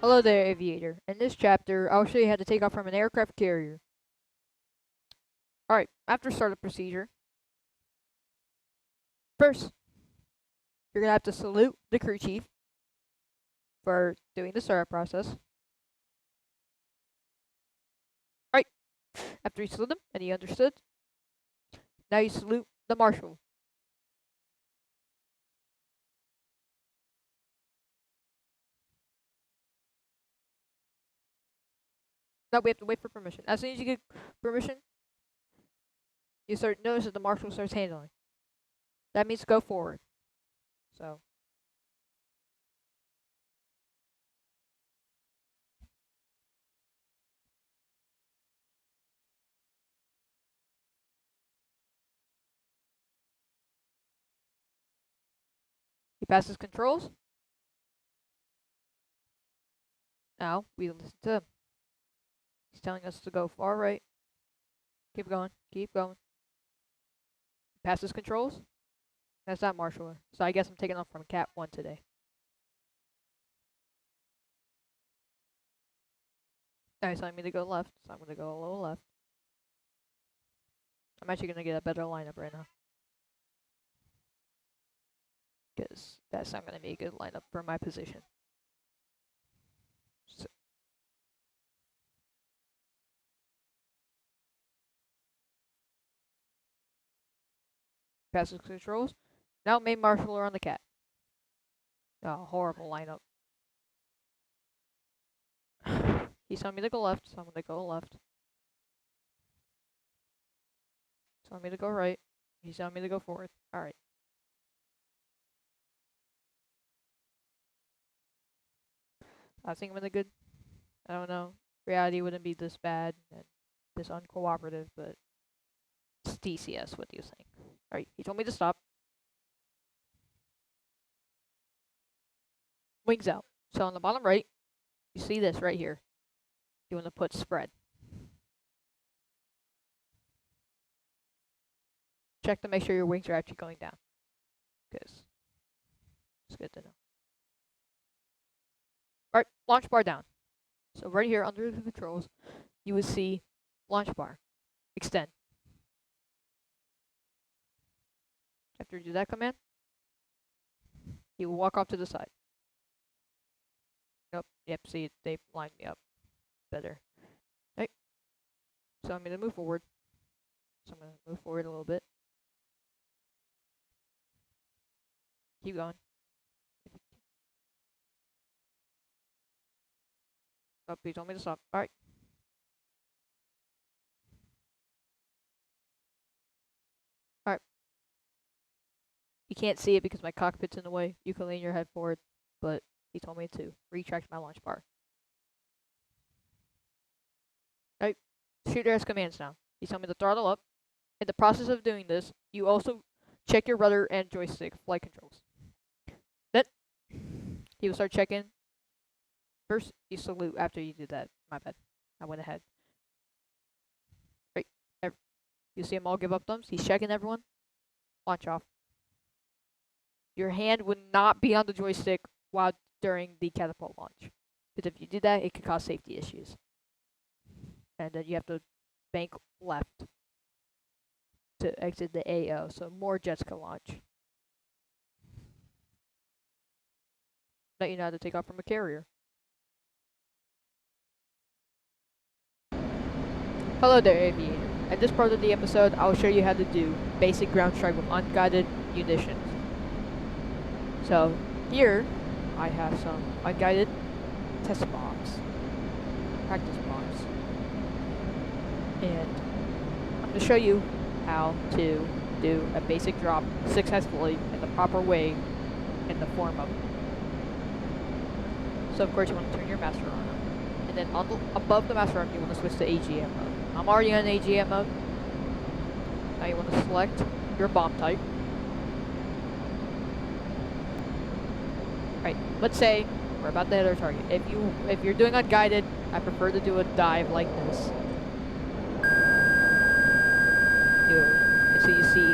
Hello there, aviator. In this chapter, I'll show you how to take off from an aircraft carrier. Alright, after startup procedure, first, you're going to have to salute the crew chief for doing the startup process. Alright, after you salute him and he understood, now you salute the marshal. Now we have to wait for permission. As soon as you get permission, you start notice that the marshal starts handling. That means go forward. So he passes controls. Now we listen to him. He's telling us to go far right. Keep going. Keep going. Passes controls. That's not marshaller. So I guess I'm taking off from Cat 1 today. Now he's telling me to go left, so I'm going to go a little left. I'm actually going to get a better lineup right now. Because that's not going to be a good lineup for my position. So passes controls. Now main marshaller on the Cat. Oh, horrible lineup. He's telling me to go left, so I'm going to go left. He's telling me to go right. He's telling me to go forward. Alright. I think I'm in a good, I don't know, reality wouldn't be this bad and this uncooperative, but it's TCS, what do you think? Alright, he told me to stop. Wings out. So on the bottom right, you see this right here. You want to put spread. Check to make sure your wings are actually going down. Because it's good to know. Alright, launch bar down. So right here under the controls, you would see launch bar. Extend. After you do that command, you will walk off to the side. Nope, yep, see, they lined me up better. Right. So I'm going to move forward. So I'm going to move forward a little bit. Keep going. Oh, he told me to stop. Alright. Alright. You can't see it because my cockpit's in the way. You can lean your head forward, but he told me to retract my launch bar. Alright. Shooter has commands now. He told me to throttle up. In the process of doing this, you also check your rudder and joystick flight controls. Then he will start checking. First, you salute after you do that. My bad. I went ahead. Right. You see him all give up thumbs. He's checking everyone. Launch off. Your hand would not be on the joystick while during the catapult launch. Because if you do that, it could cause safety issues. And then you have to bank left to exit the AO, so more jets can launch. Let you know how to take off from a carrier. Hello there, aviator. In this part of the episode, I'll show you how to do basic ground strike with unguided munitions. So here, I have some unguided test bombs, practice bombs, and I'm going to show you how to do a basic drop successfully in the proper way in the form of. So of course you want to turn your master on, and then on above the master arm you want to switch to AGM mode. I'm already on AGM mode. Now you want to select your bomb type. Right, let's say we're about to hit our target. If you're doing unguided, I prefer to do a dive like this. So you see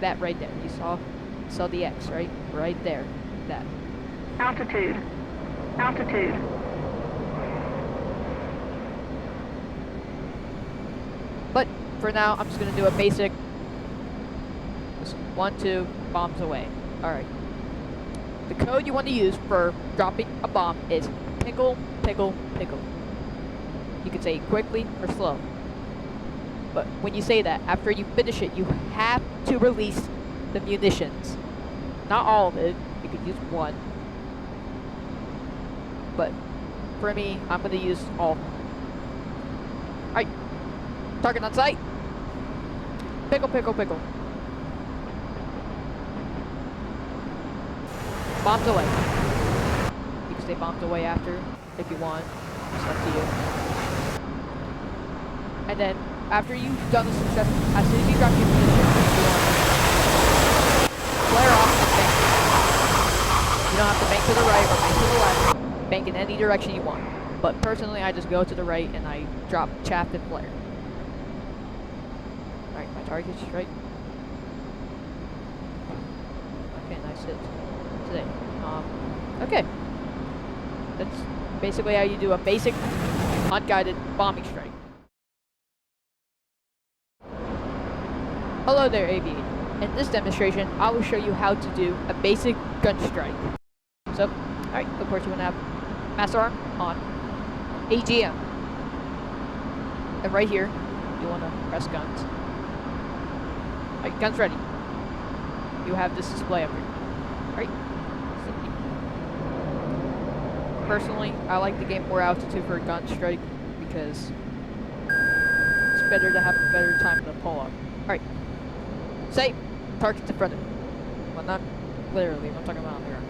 that right there. You saw the X, right? Right there. That. Altitude. Altitude. But for now, I'm just gonna do a basic. Just 1, 2, bombs away. All right. The code you want to use for dropping a bomb is pickle, pickle, pickle. You can say it quickly or slow. But when you say that, after you finish it, you have to release the munitions. Not all of it. You could use one. But for me, I'm going to use all. Alright. Target on sight. Pickle, pickle, pickle. Bombs away. You can stay bombs away after if you want. It's up to you. And then after you've done the success, as soon as you drop your munitions, you want to flare off and bank. You don't have to bank to the right or bank to the left. Bank in any direction you want. But personally, I just go to the right and I drop chaff and flare. Alright, my target's straight. Okay, nice hit. Today. Okay. That's basically how you do a basic unguided bombing strike. Hello there, aviator. In this demonstration, I will show you how to do a basic gun strike. So, alright, of course you want to have master arm on, AGM. And right here, you want to press guns. Alright, guns ready. You have this display up here. Alright. Personally, I like to gain more altitude for a gun strike because it's better to have a better time to pull up. Alright. Say, target's in front of me. Well, not literally, I'm talking about on the ground.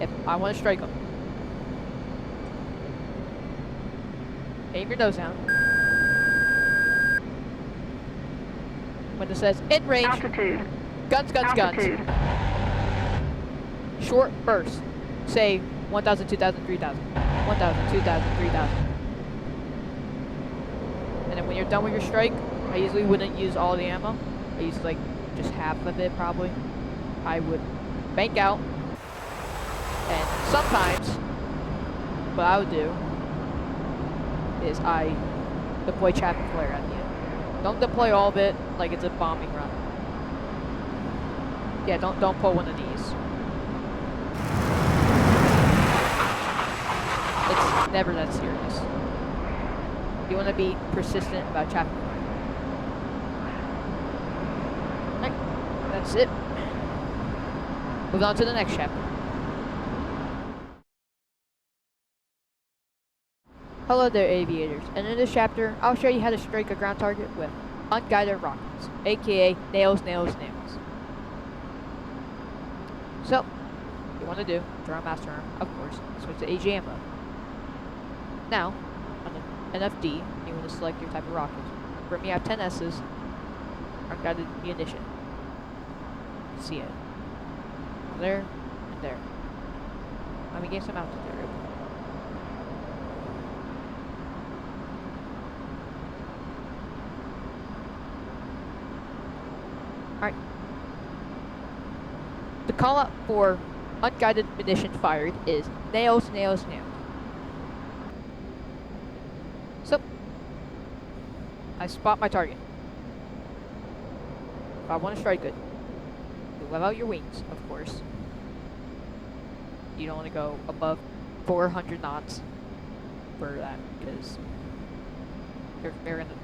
If I want to strike them, aim your nose down. When it says in range, Altitude. guns, guns, Altitude. guns. Short bursts. Say 1,000, 2,000, 3,000. 1,000, 2,000, 3,000. And then when you're done with your strike, I usually wouldn't use all the ammo. I use like just half of it probably. I would bank out. And sometimes, what I would do is I deploy chaff and flare at the end. Don't deploy all of it like it's a bombing run. Yeah, don't pull one of these. It's never that serious. You want to be persistent about chaff and flare. Right, that's it. Move on to the next chapter. Hello there, aviators, and in this chapter, I'll show you how to strike a ground target with unguided rockets, aka nails, nails, nails. So, what you want to do, draw a master arm, of course, switch to AGM mode. Now, on an NFD, you want to select your type of rocket. For me, I have 10 S's, unguided munition. See it. There, and there. Let me gain some altitude. Alright. The call out for unguided munition fired is nails, nails, nails. So, I spot my target. If I want to strike it, you level out your wings, of course. You don't want to go above 400 knots for that, because they're going to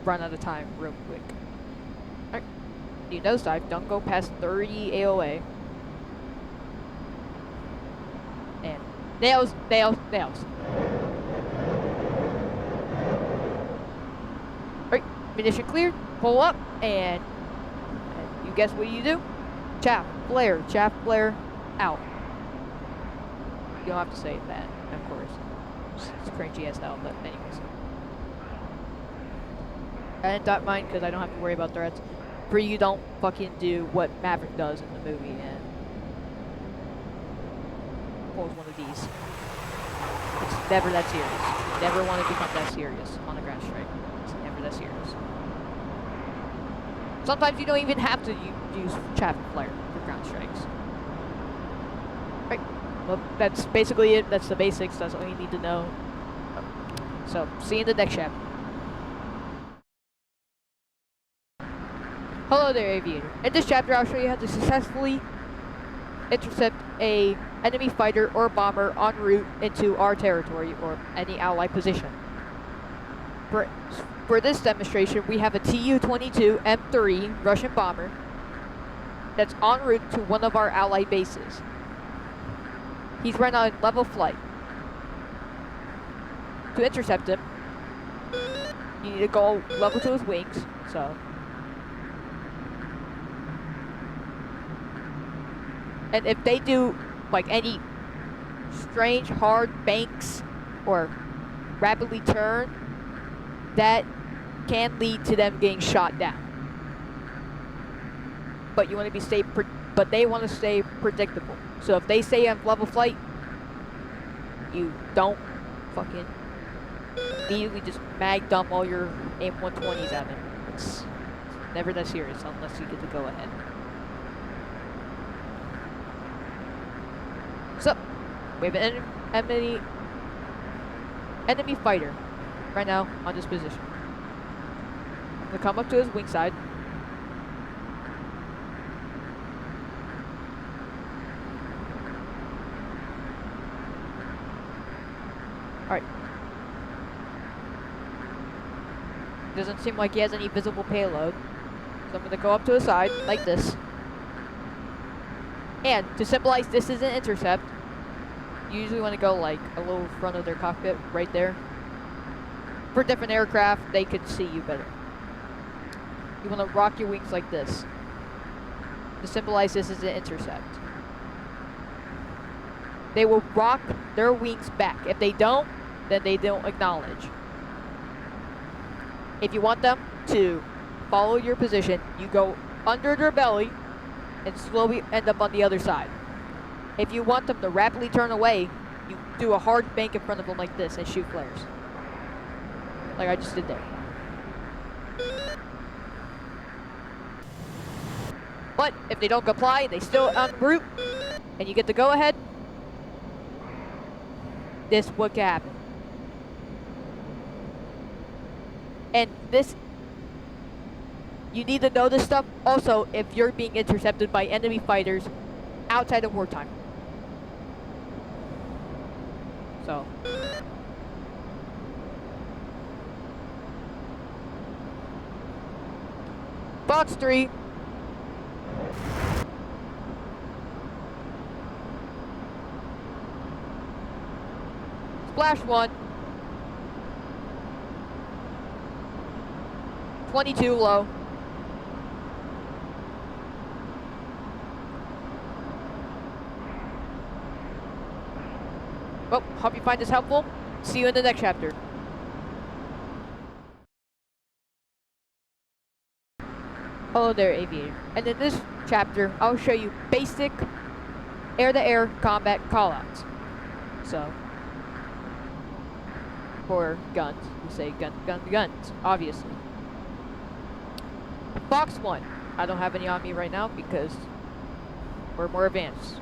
run out of time real quick. Alright. You nosedive, don't go past 30 AOA. And nails, nails, nails. Alright, munition cleared, pull up, and you guess what you do? Chaff, flare, out. You don't have to say that, of course. It's cringy as hell, but anyways. I didn't mind because I don't have to worry about threats. For you don't fucking do what Maverick does in the movie and pulls one of these. It's never that serious. You never want to become that serious on a ground strike. It's never that serious. Sometimes you don't even have to use chaff and flare for ground strikes. Right. Well, that's basically it. That's the basics. That's all you need to know. So, see you in the next chapter. Hello there, aviator. In this chapter, I'll show you how to successfully intercept a enemy fighter or bomber en route into our territory or any allied position. For this demonstration, we have a Tu-22 M3 Russian bomber that's en route to one of our allied bases. He's right now in level flight. To intercept him, you need to go level to his wings, so. And if they do like any strange hard banks or rapidly turn, that can lead to them getting shot down. But you want to be but they want to stay predictable. So if they stay on level flight, you don't fucking immediately just mag dump all your AIM-120s at them. It's never that serious unless you get to go ahead. So, we have an enemy fighter right now on this position. I'm gonna come up to his wing side. Alright. Doesn't seem like he has any visible payload. So I'm gonna go up to his side like this. And to symbolize this is an intercept, you usually want to go like a little front of their cockpit right there. For different aircraft, they could see you better. You want to rock your wings like this to symbolize this is an intercept. They will rock their wings back. If they don't, then they don't acknowledge. If you want them to follow your position, you go under their belly and slowly end up on the other side. If you want them to rapidly turn away, you do a hard bank in front of them like this and shoot flares. Like I just did there. But if they don't comply, they still en route, and you get the go ahead, this would happen. And this, you need to know this stuff also if you're being intercepted by enemy fighters outside of wartime. So. Box 3. Splash 1. 22 low. Well, hope you find this helpful. See you in the next chapter. Hello there, aviator. And in this chapter, I'll show you basic air-to-air combat callouts. So, for guns, we say guns, obviously. Box 1. I don't have any on me right now because we're more advanced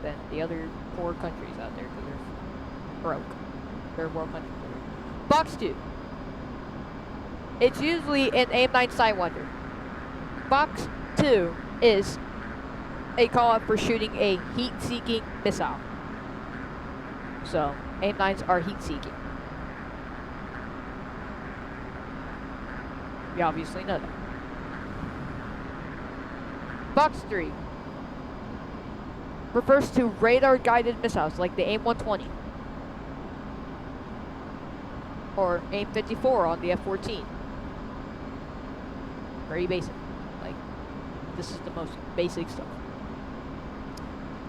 than the other 4 countries out there because they're broke. They're world countries. Box 2. It's usually an AIM-9 Sidewinder. Box 2 is a call out for shooting a heat-seeking missile. So, AIM-9s are heat-seeking. You obviously know that. Box 3 refers to radar-guided missiles like the AIM-120 or AIM-54 on the F-14. Very basic. Like, this is the most basic stuff.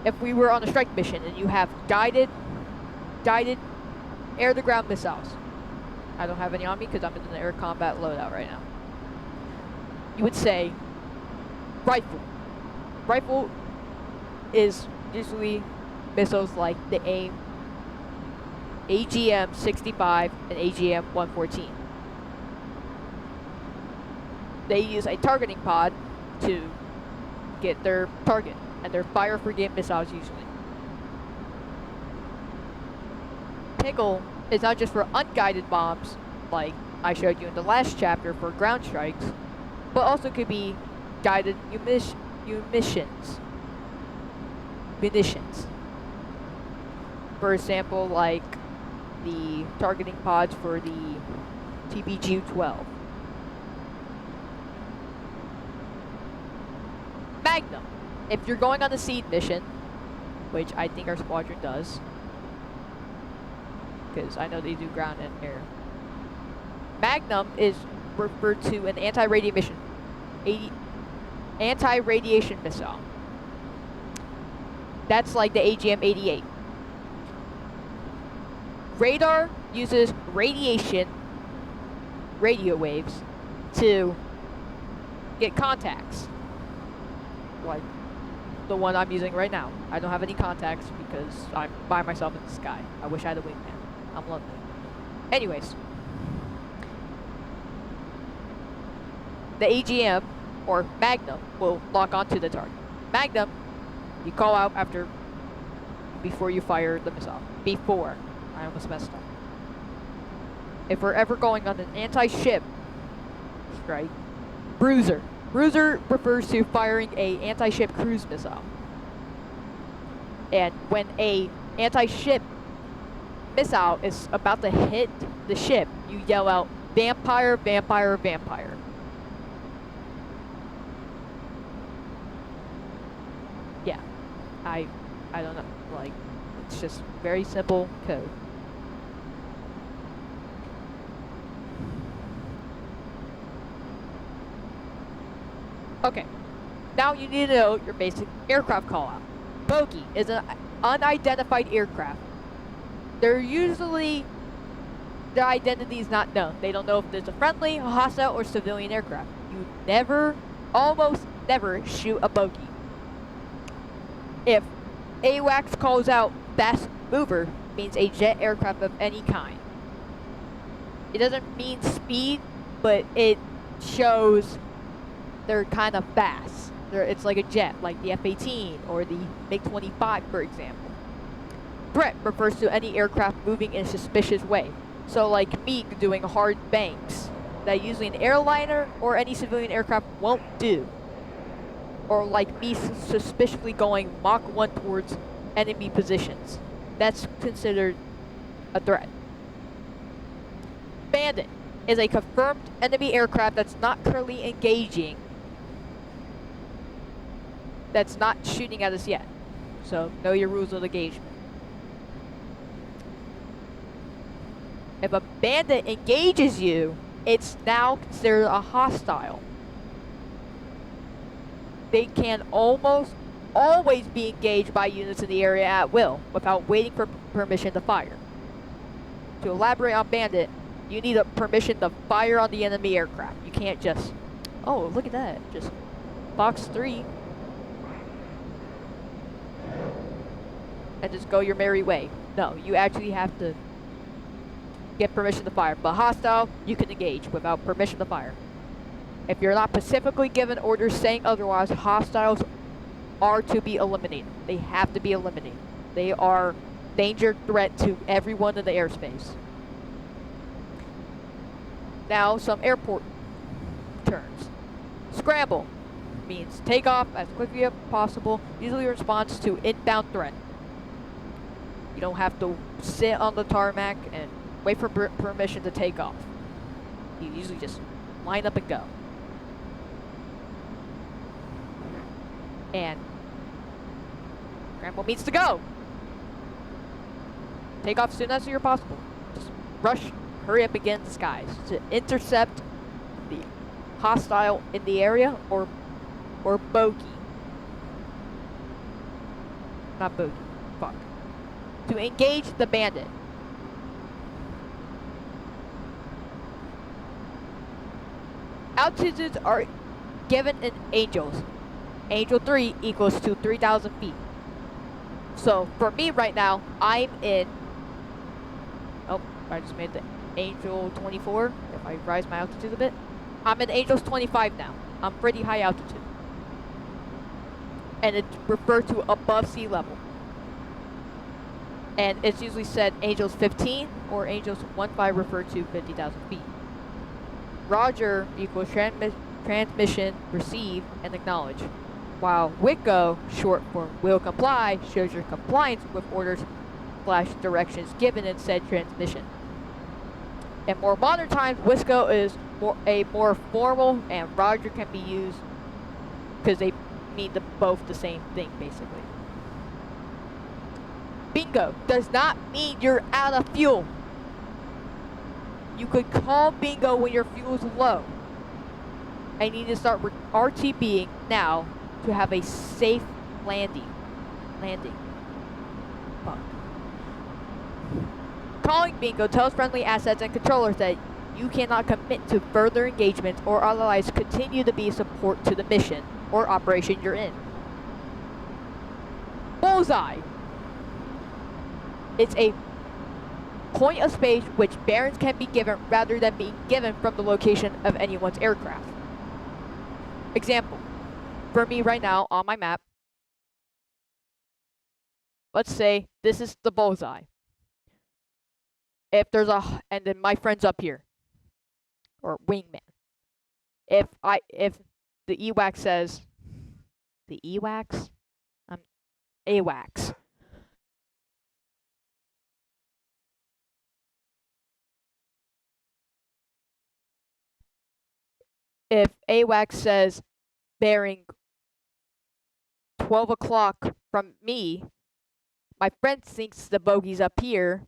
If we were on a strike mission and you have guided air-to-ground missiles, I don't have any on me because I'm in an air combat loadout right now. You would say rifle. Rifle is usually missiles like the AIM, AGM-65 and AGM-114. They use a targeting pod to get their target, and they're fire-frigate missiles usually. Pickle is not just for unguided bombs, like I showed you in the last chapter for ground strikes. but also could be guided munitions. For example, like the targeting pods for the TBG-12. Magnum. If you're going on a seed mission, which I think our squadron does, because I know they do ground and air. Magnum is referred to an anti-radiation missile. That's like the AGM-88. Radar uses radio waves, to get contacts. Like the one I'm using right now. I don't have any contacts because I'm by myself in the sky. I wish I had a wingman. I'm lonely. Anyways. The AGM, or Magnum, will lock onto the target. Magnum, you call out before you fire the missile. Before. I almost messed up. If we're ever going on an anti-ship strike, Bruiser. Bruiser refers to firing a anti-ship cruise missile. And when a anti-ship missile is about to hit the ship, you yell out, "Vampire, vampire, vampire." Yeah, I don't know, like, it's just very simple code. Okay, now you need to know your basic aircraft callout. Bogey is an unidentified aircraft. Their identity is not known. They don't know if it's a friendly, a hostile, or civilian aircraft. You almost never shoot a bogey. If AWACS calls out fast mover, it means a jet aircraft of any kind. It doesn't mean speed, but it shows they're kind of fast. It's like a jet, like the F-18 or the MiG-25, for example. Threat refers to any aircraft moving in a suspicious way. So like me doing hard banks that usually an airliner or any civilian aircraft won't do. Or like me suspiciously going Mach 1 towards enemy positions. That's considered a threat. Bandit is a confirmed enemy aircraft that's not currently engaging, that's not shooting at us yet. So know your rules of engagement. If a bandit engages you, it's now considered a hostile. They can almost always be engaged by units in the area at will, without waiting for permission to fire. To elaborate on bandit, you need a permission to fire on the enemy aircraft. You can't just, oh, look at that, just box 3. And just go your merry way. No, you actually have to get permission to fire. But hostile, you can engage without permission to fire. If you're not specifically given orders saying otherwise, hostiles are to be eliminated. They have to be eliminated. They are danger threat to everyone in the airspace. Now, some airport terms. Scramble means take off as quickly as possible, usually in response to inbound threat. You don't have to sit on the tarmac and wait for permission to take off. You usually just line up and go. And scramble means to go. Take off as soon as you're possible. Just rush, hurry up and get in the skies to intercept the hostile in the area or bogey. Not bogey. Fuck. To engage the bandit. Altitudes are given in angels. Angel 3 equals to 3,000 feet. So for me right now, I'm in, oh, I just made the Angel 24. If I rise my altitude a bit, I'm in Angels 25 now. I'm pretty high altitude. And it's referred to above sea level. And it's usually said Angels 15 or Angels 15 referred to 50,000 feet. Roger equals transmission, receive, and acknowledge. While WICO, short for will comply, shows your compliance with orders / directions given in said transmission. In more modern times, WISCO is more formal, and Roger can be used because they mean both the same thing, basically. Bingo does not mean you're out of fuel. You could call bingo when your fuel is low. And you need to start RTBing now to have a safe landing. Fuck. Calling bingo tells friendly assets and controllers that you cannot commit to further engagement or otherwise continue to be support to the mission or operation you're in. Bullseye. It's a point of space which bearings can be given rather than being given from the location of anyone's aircraft. Example, for me right now on my map, let's say this is the bullseye. If there's and then my friend's up here, or wingman. If the EWAX says, AWACS. If AWACS says bearing 12 o'clock from me, my friend thinks the bogey's up here,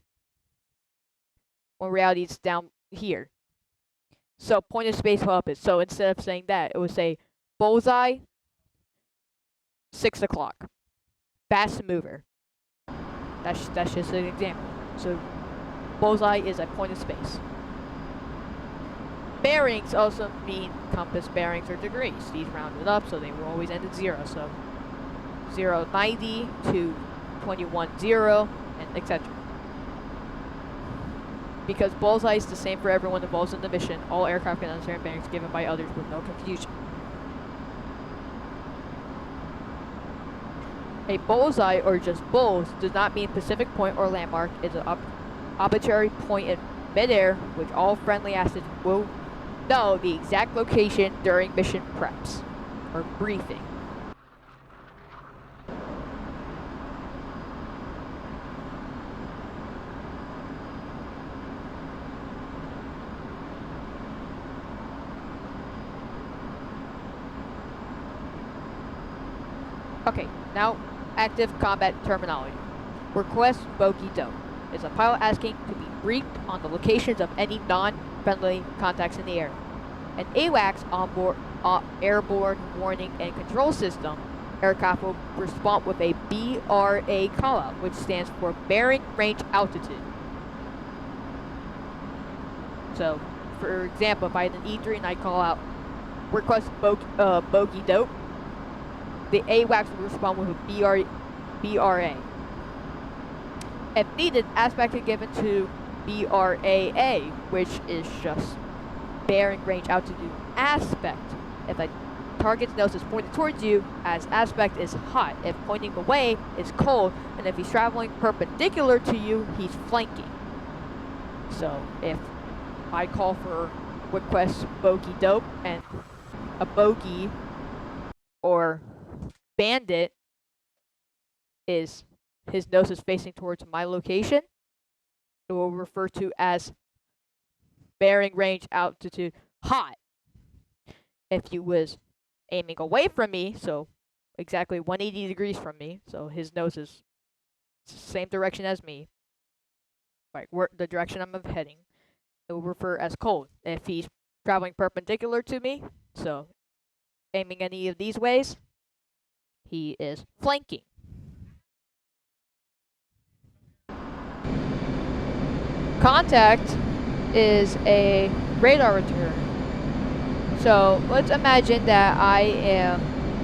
when reality it's down here. So point of space will help it. So instead of saying that, it would say bullseye, 6 o'clock. Fast mover. That's just an example. So bullseye is a point of space. Bearings also mean compass bearings or degrees. These rounded up, so they will always end at 0. So 090 to 210, and etc. Because bullseye is the same for everyone involved in the mission, all aircraft can understand bearings given by others with no confusion. A bullseye, or just bulls, does not mean specific point or landmark. It's an arbitrary point in midair, which all friendly assets will know the exact location during mission preps or briefing. Okay, now active combat terminology. Request bogey dope is a pilot asking to be briefed on the locations of any non-friendly contacts in the air. An AWACS onboard airborne warning and control system aircraft will respond with a BRA callout, which stands for bearing range altitude. So, for example, if I had an E3 and I call out request bogey dope, the AWACS will respond with a BRA. If needed, aspect is given to BRAA, which is just bearing range altitude aspect. If a target's nose is pointed towards you, as aspect is hot. If pointing away, it's cold. And if he's traveling perpendicular to you, he's flanking. So if I call for request bogey dope and a bogey or bandit is his nose is facing towards my location, it will refer to as bearing range altitude hot. If he was aiming away from me, so exactly 180 degrees from me, so his nose is same direction as me, right, the direction I'm heading, it will refer as cold. If he's traveling perpendicular to me, so aiming any of these ways, he is flanking. Contact is a radar return. So let's imagine that I am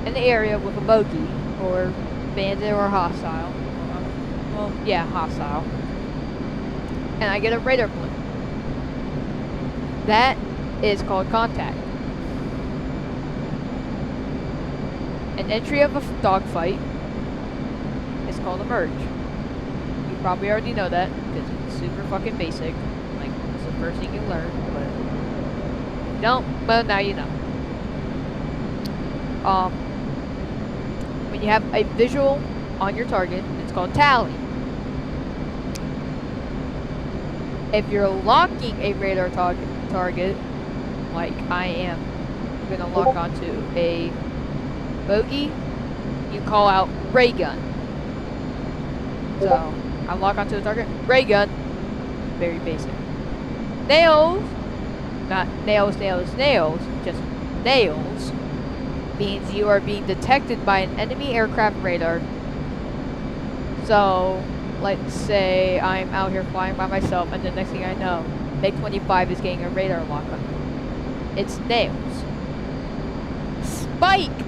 in the area with a bogey or bandit or hostile. Well, yeah, hostile. And I get a radar blip. That is called contact. An entry of a dogfight is called a merge. You probably already know that because it's super fucking basic. Like, it's the first thing you learn, but if you don't, well, now you know. when you have a visual on your target, it's called tally. If you're locking a radar target, like I am gonna lock onto a bogey, you call out ray gun. So I lock onto the target, ray gun, very basic. Nails, not nails, just nails, means you are being detected by an enemy aircraft radar. So let's say I'm out here flying by myself, and the next thing I know, MiG-25 is getting a radar lock on me. It's nails. Spike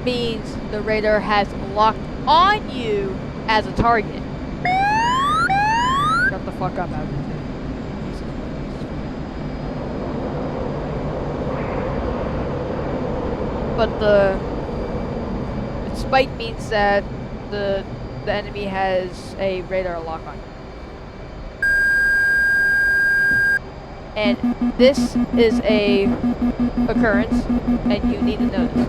means the radar has locked on you as a target. Shut the fuck up, out But the spike means that the enemy has a radar lock on you. And this is a occurrence, and you need to know this.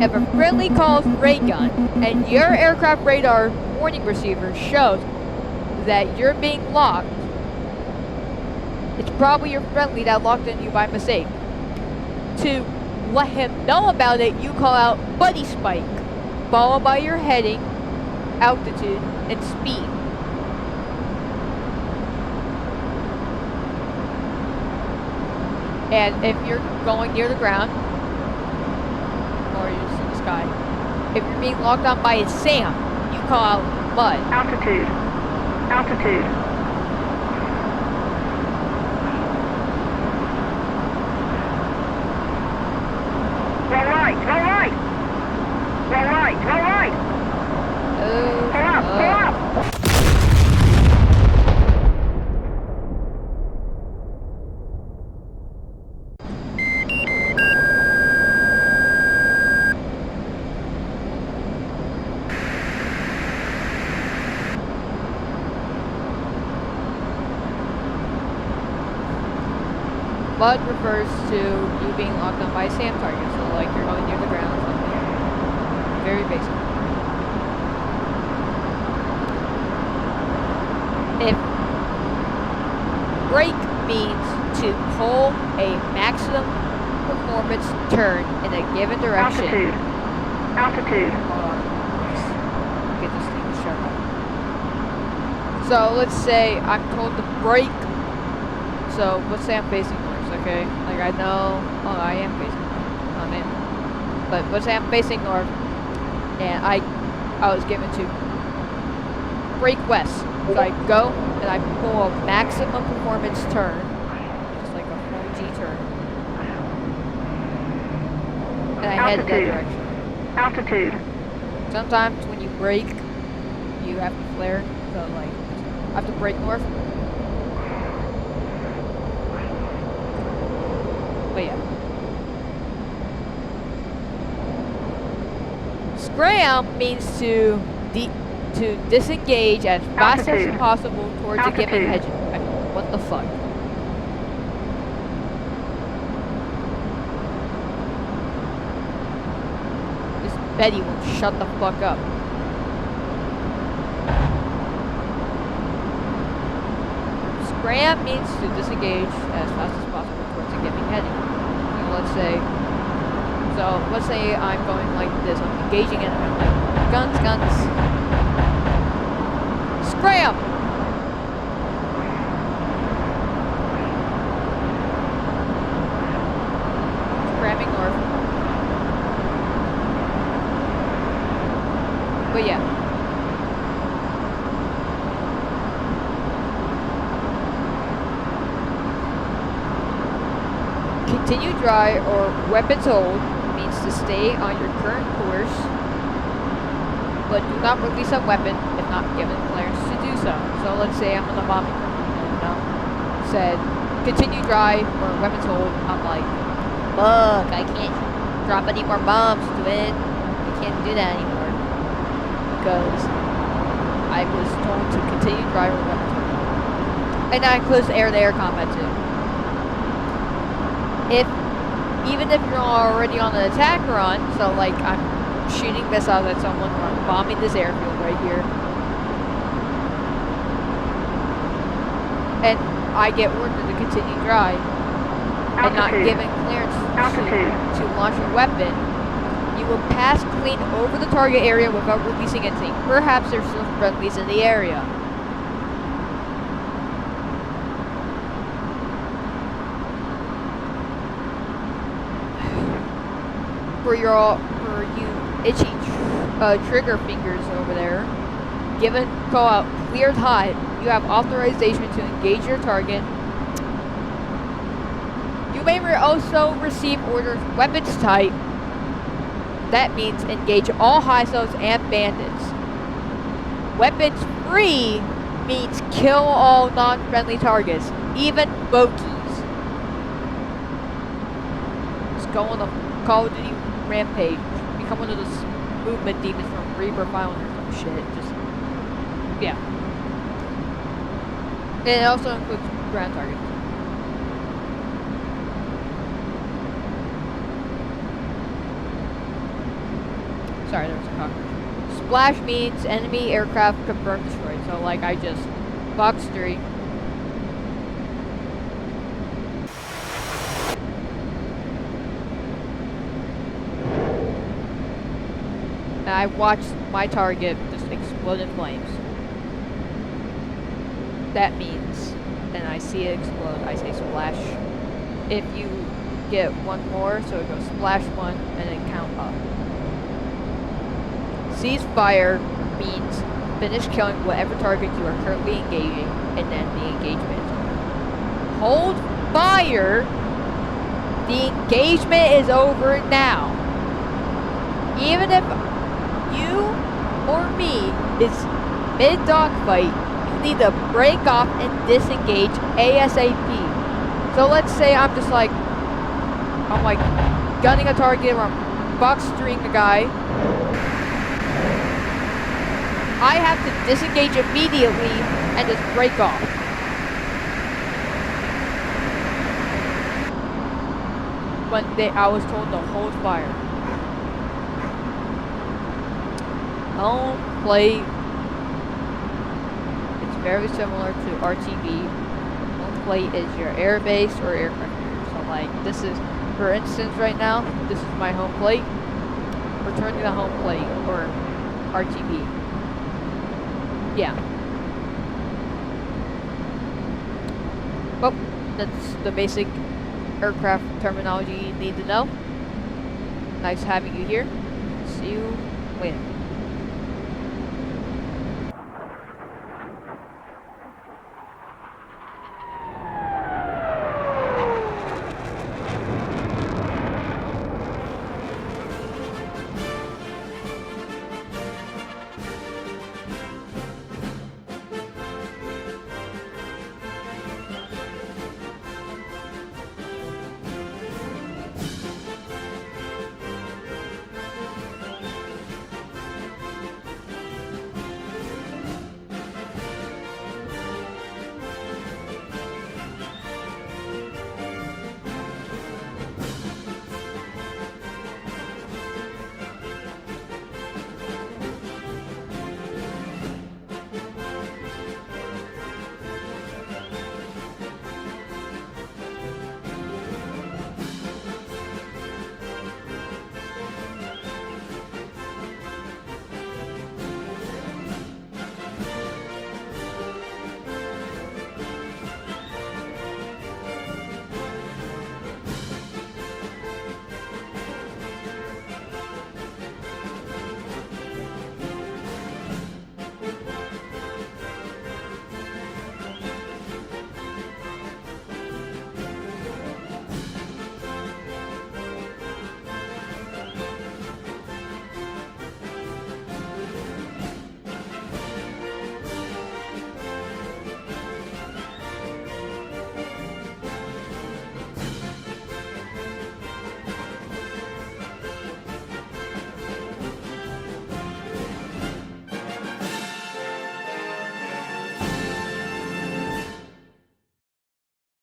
If a friendly calls ray gun, and your aircraft radar warning receiver shows that you're being locked, it's probably your friendly that locked in you by mistake. To let him know about it, you call out buddy spike, followed by your heading, altitude, and speed. And if you're going near the ground, or you're in the sky, if you're being locked on by a SAM, you call out mud. Altitude. Altitude. Roll right, roll right. Roll right, roll right. Pull up, pull up. Mud refers to you being locked on by a SAM target, so like you're going near the ground or something. Very basic. If brake means to pull a maximum performance turn in a given direction. Altitude. Altitude. Hold on. Let's get this thing to shut up. So let's say I'm told to brake. So let's say I'm facing north, okay? Like I know, oh I am facing north, oh man. But let's say I'm facing north, and I was given to brake west. So I go and I pull a maximum performance turn, just like a full G turn, and I head in that direction. Altitude. Sometimes when you brake, you have to flare, so like I have to brake north. But yeah. Scram means to disengage as fast as possible towards a given hedge. I mean, what the fuck? This Betty won't shut the fuck up. Scram means to disengage as fast as possible towards a given heading. And let's say I'm going like this, I'm engaging and I'm like, guns, guns. Scram! Scramming north. But yeah. Continue dry or weapons hold means to stay on your current course, but do not release a weapon if not given clearance to do so. So let's say I'm on a bombing run, said continue dry or weapons hold. I'm like, fuck, I can't drop any more bombs, dude. I can't do that anymore because I was told to continue dry or weapons hold. And that includes air-to-air combat too. If even if you're already on an attack run, so like I'm shooting missiles at someone, or I'm bombing this airfield right here, and I get ordered to continue drive, and not given clearance to launch a weapon, you will pass clean over the target area without releasing anything. Perhaps there's still friendlies in the area. For you itchy trigger fingers over there, given call out cleared hot, you have authorization to engage your target. You may also receive orders weapons type. That means engage all hostiles and bandits. Weapons free means kill all non-friendly targets, even bogeys. Just go on a Call of Duty rampage. Become one of those movement demons from Reaper Island or some shit. Just, yeah. And it also includes ground targets. Sorry, there was a cockroach. Splash means enemy aircraft confirmed destroyed. So, like, I just box 3. And I watched my target just explode in flames. That means, and I see it explode, I say splash. If you get one more, so it goes splash 1 and then count up. Ceasefire means finish killing whatever target you are currently engaging, and then the engagement is over. Hold fire! The engagement is over now. Even if you or me is mid-dogfight, you need to break off and disengage ASAP. So let's say I'm just like, I'm like gunning a target or I'm box 3ing the guy. I have to disengage immediately and just break off. But I was told to hold fire. Home plate. It's very similar to RTB. Home plate is your air base or aircraft carrier. So like this is, for instance, right now, this is my home plate. Returning the home plate or RTB. Yeah. Well, that's the basic aircraft terminology you need to know. Nice having you here. See you later.